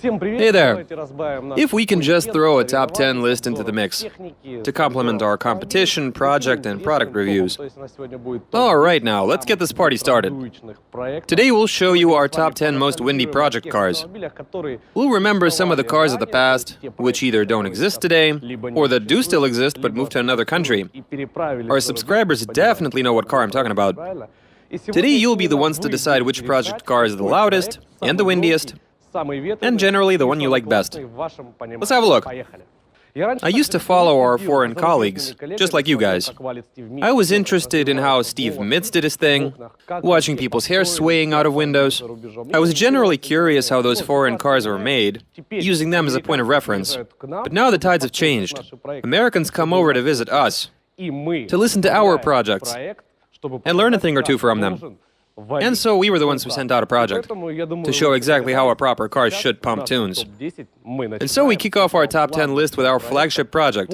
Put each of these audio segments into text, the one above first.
Hey there! If we can just throw a top 10 list into the mix to complement our competition, project, and product reviews. Alright now, let's get this party started. Today we'll show you our top 10 most windy project cars. We'll remember some of the cars of the past, which either don't exist today, or that do still exist but moved to another country. Our subscribers definitely know what car I'm talking about. Today you'll be the ones to decide which project car is the loudest and the windiest, and generally the one you like best. Let's have a look. I used to follow our foreign colleagues, just like you guys. I was interested in how Steve Mitz did his thing, watching people's hair swaying out of windows. I was generally curious how those foreign cars were made, using them as a point of reference. But now the tides have changed. Americans come over to visit us, to listen to our projects, and learn a thing or two from them. And so we were the ones who sent out a project to show exactly how a proper car should pump tunes. And so we kick off our top 10 list with our flagship project,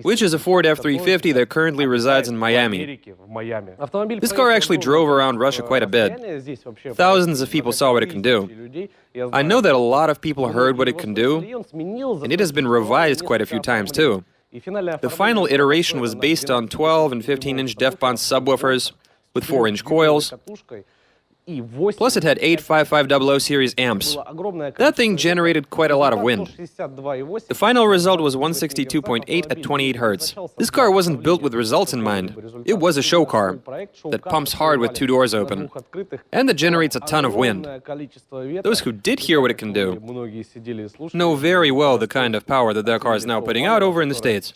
which is a Ford F-350 that currently resides in Miami. This car actually drove around Russia quite a bit. Thousands of people saw what it can do. I know that a lot of people heard what it can do, and it has been revised quite a few times too. The final iteration was based on 12 and 15-inch DEF-BON subwoofers, with 4-inch coils, plus it had 8 5500 series amps. That thing generated quite a lot of wind. The final result was 162.8 at 28 Hz. This car wasn't built with results in mind. It was a show car that pumps hard with 2 doors open, and that generates a ton of wind. Those who did hear what it can do know very well the kind of power that car is now putting out over in the States.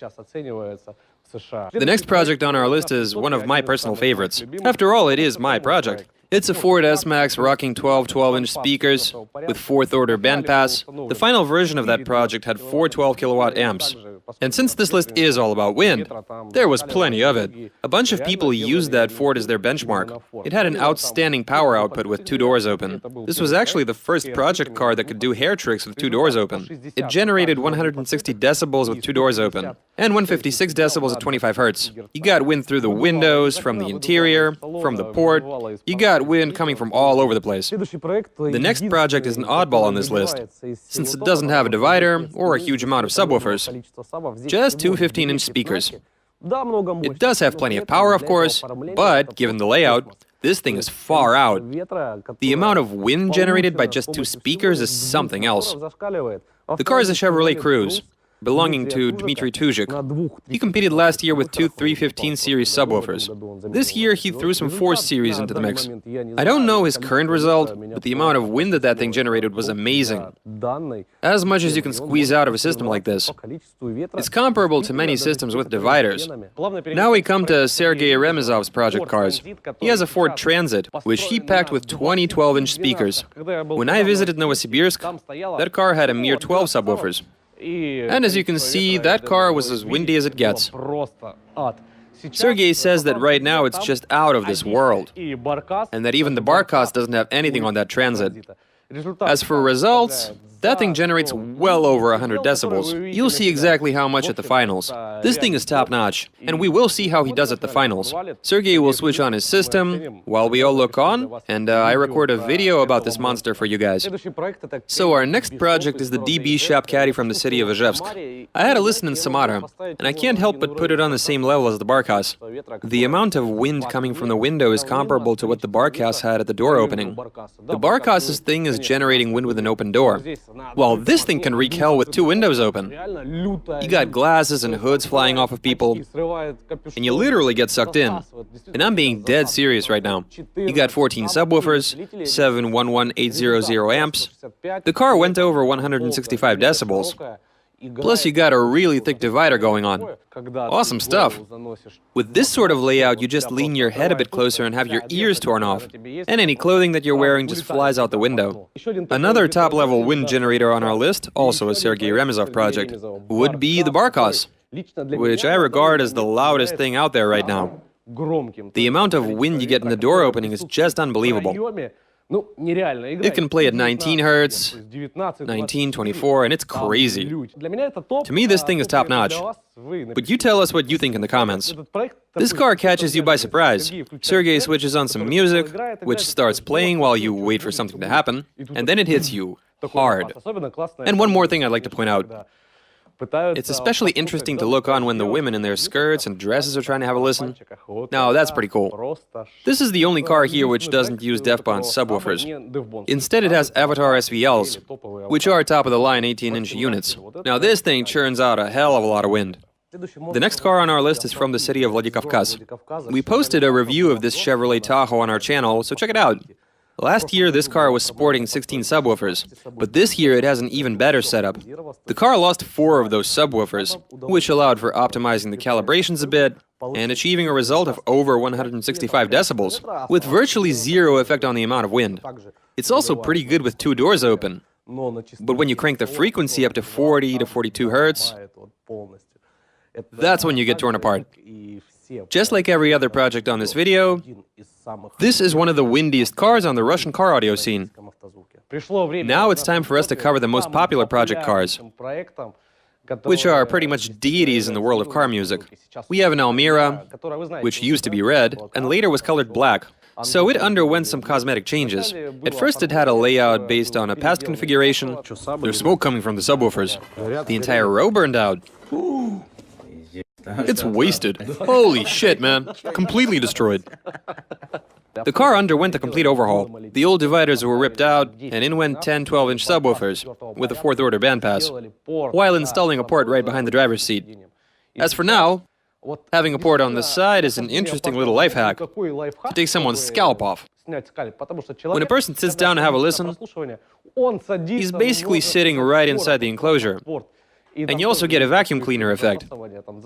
The next project on our list is one of my personal favorites. After all, it is my project. It's a Ford S-Max rocking 12 12-inch speakers with 4th order bandpass. The final version of that project had 4 12-kilowatt amps. And since this list is all about wind, there was plenty of it. A bunch of people used that Ford as their benchmark. It had an outstanding power output with 2 doors open. This was actually the first project car that could do hair tricks with 2 doors open. It generated 160 decibels with 2 doors open, and 156 decibels at 25 Hz. You got wind through the windows, from the interior, from the port. You got wind coming from all over the place. The next project is an oddball on this list, since it doesn't have a divider or a huge amount of subwoofers. Just 2 15-inch speakers. It does have plenty of power, of course, but given the layout, this thing is far out. The amount of wind generated by just 2 speakers is something else. The car is a Chevrolet Cruze, belonging to Dmitry Tuzhik. He competed last year with 2 315 series subwoofers. This year he threw some 4 series into the mix. I don't know his current result, but the amount of wind that thing generated was amazing. As much as you can squeeze out of a system like this. It's comparable to many systems with dividers. Now we come to Sergei Remezov's project cars. He has a Ford Transit, which he packed with 20 12-inch speakers. When I visited Novosibirsk, that car had a mere 12 subwoofers. And as you can see, that car was as windy as it gets. Sergei says that right now it's just out of this world, and that even the Barkas doesn't have anything on that Transit. As for results, that thing generates well over 100 decibels. You'll see exactly how much at the finals. This thing is top-notch, and we will see how he does at the finals. Sergei will switch on his system, while we all look on, and I record a video about this monster for you guys. So our next project is the DB Shop Caddy from the city of Ijevsk. I had a listen in Samara, and I can't help but put it on the same level as the Barkas. The amount of wind coming from the window is comparable to what the Barkas had at the door opening. The Barkas' thing is generating wind with an open door, while this thing can wreak hell with 2 windows open. You got glasses and hoods flying off of people, and you literally get sucked in. And I'm being dead serious right now. You got 14 subwoofers, 7 11800 amps. The car went over 165 decibels. Plus you got a really thick divider going on. Awesome stuff. With this sort of layout, you just lean your head a bit closer and have your ears torn off, and any clothing that you're wearing just flies out the window. Another top-level wind generator on our list, also a Sergei Remezov project, would be the Barkas, which I regard as the loudest thing out there right now. The amount of wind you get in the door opening is just unbelievable. It can play at 19 Hz, 19, 24, and it's crazy. To me, this thing is top-notch. But you tell us what you think in the comments. This car catches you by surprise. Sergei switches on some music, which starts playing while you wait for something to happen, and then it hits you. hard. And one more thing I'd like to point out. It's especially interesting to look on when the women in their skirts and dresses are trying to have a listen. Now, that's pretty cool. This is the only car here which doesn't use DEF-BON's subwoofers. Instead, it has Avatar SVLs, which are top-of-the-line 18-inch units. Now, this thing churns out a hell of a lot of wind. The next car on our list is from the city of Vladikavkaz. We posted a review of this Chevrolet Tahoe on our channel, so check it out. Last year, this car was sporting 16 subwoofers, but this year it has an even better setup. The car lost 4 of those subwoofers, which allowed for optimizing the calibrations a bit and achieving a result of over 165 decibels, with virtually zero effect on the amount of wind. It's also pretty good with 2 doors open, but when you crank the frequency up to 40 to 42 Hertz, that's when you get torn apart. Just like every other project on this video, this is one of the windiest cars on the Russian car audio scene. Now it's time for us to cover the most popular project cars, which are pretty much deities in the world of car music. We have an Almira, which used to be red, and later was colored black. So it underwent some cosmetic changes. At first it had a layout based on a past configuration. There's smoke coming from the subwoofers. The entire row burned out. It's wasted. Holy shit, man. Completely destroyed. The car underwent a complete overhaul. The old dividers were ripped out, and in went 10 12-inch subwoofers with a 4th-order bandpass, while installing a port right behind the driver's seat. As for now, having a port on the side is an interesting little life hack to take someone's scalp off. When a person sits down to have a listen, he's basically sitting right inside the enclosure. And you also get a vacuum cleaner effect,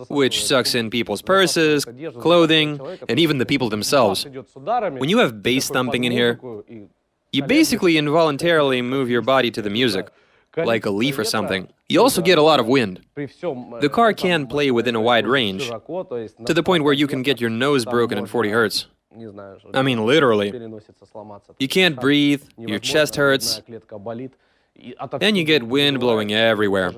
which sucks in people's purses, clothing, and even the people themselves. When you have bass thumping in here, you basically involuntarily move your body to the music, like a leaf or something. You also get a lot of wind. The car can play within a wide range, to the point where you can get your nose broken at 40 Hertz. I mean, literally. You can't breathe, your chest hurts, and you get wind blowing everywhere.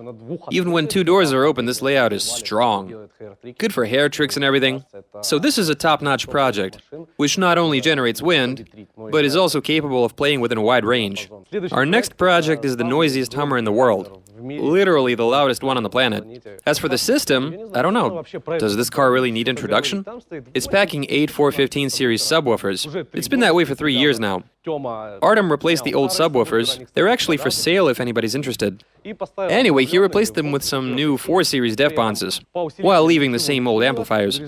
Even when 2 doors are open, this layout is strong. Good for hair tricks and everything. So this is a top-notch project, which not only generates wind, but is also capable of playing within a wide range. Our next project is the noisiest Hummer in the world. Literally the loudest one on the planet. As for the system, I don't know. Does this car really need introduction? It's packing 8 415 series subwoofers. It's been that way for 3 years now. Artem replaced the old subwoofers. They're actually for sale if anybody's interested. Anyway, he replaced them with some new 4 series DEF-BONs, while leaving the same old amplifiers.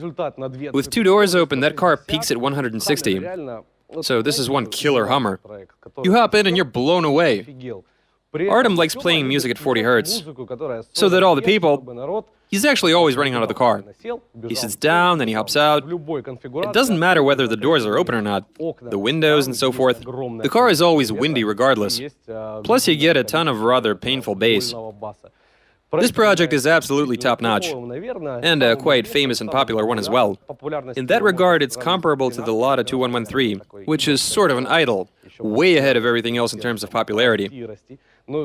With 2 doors open, that car peaks at 160. So this is one killer Hummer. You hop in and you're blown away. Artem likes playing music at 40 Hertz, so that all the people, he's actually always running out of the car. He sits down, then he hops out. It doesn't matter whether the doors are open or not, the windows and so forth. The car is always windy regardless. Plus you get a ton of rather painful bass. This project is absolutely top-notch, and a quite famous and popular one as well. In that regard, it's comparable to the Lada 2113, which is sort of an idol, way ahead of everything else in terms of popularity.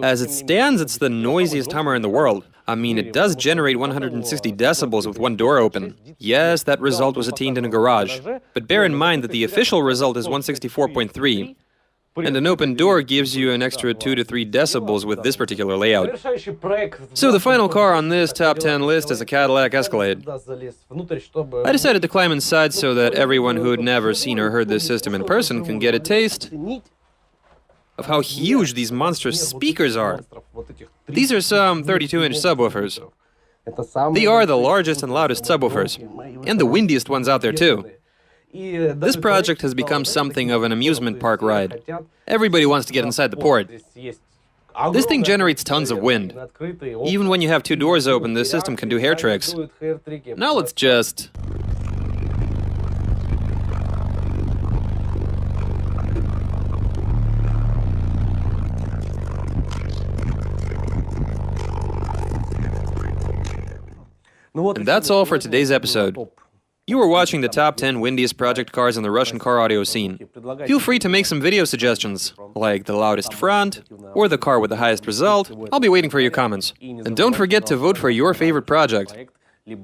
As it stands, it's the noisiest Hummer in the world. I mean, it does generate 160 decibels with 1 door open. Yes, that result was attained in a garage, but bear in mind that the official result is 164.3. And an open door gives you an extra 2 to 3 decibels with this particular layout. So the final car on this top 10 list is a Cadillac Escalade. I decided to climb inside so that everyone who'd never seen or heard this system in person can get a taste of how huge these monstrous speakers are. These are some 32-inch subwoofers. They are the largest and loudest subwoofers, and the windiest ones out there too. This project has become something of an amusement park ride. Everybody wants to get inside the port. This thing generates tons of wind. Even when you have 2 doors open, the system can do hair tricks. Now let's just... And that's all for today's episode. You were watching the top 10 windiest project cars in the Russian car audio scene. Feel free to make some video suggestions, like the loudest front, or the car with the highest result. I'll be waiting for your comments. And don't forget to vote for your favorite project.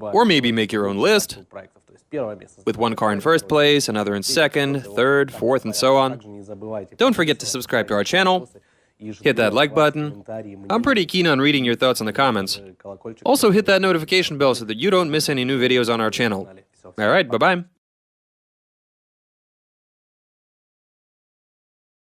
Or maybe make your own list, with one car in first place, another in second, third, fourth, and so on. Don't forget to subscribe to our channel, Hit that like button. I'm pretty keen on reading your thoughts in the comments. Also hit that notification bell so that you don't miss any new videos on our channel. Alright, bye-bye.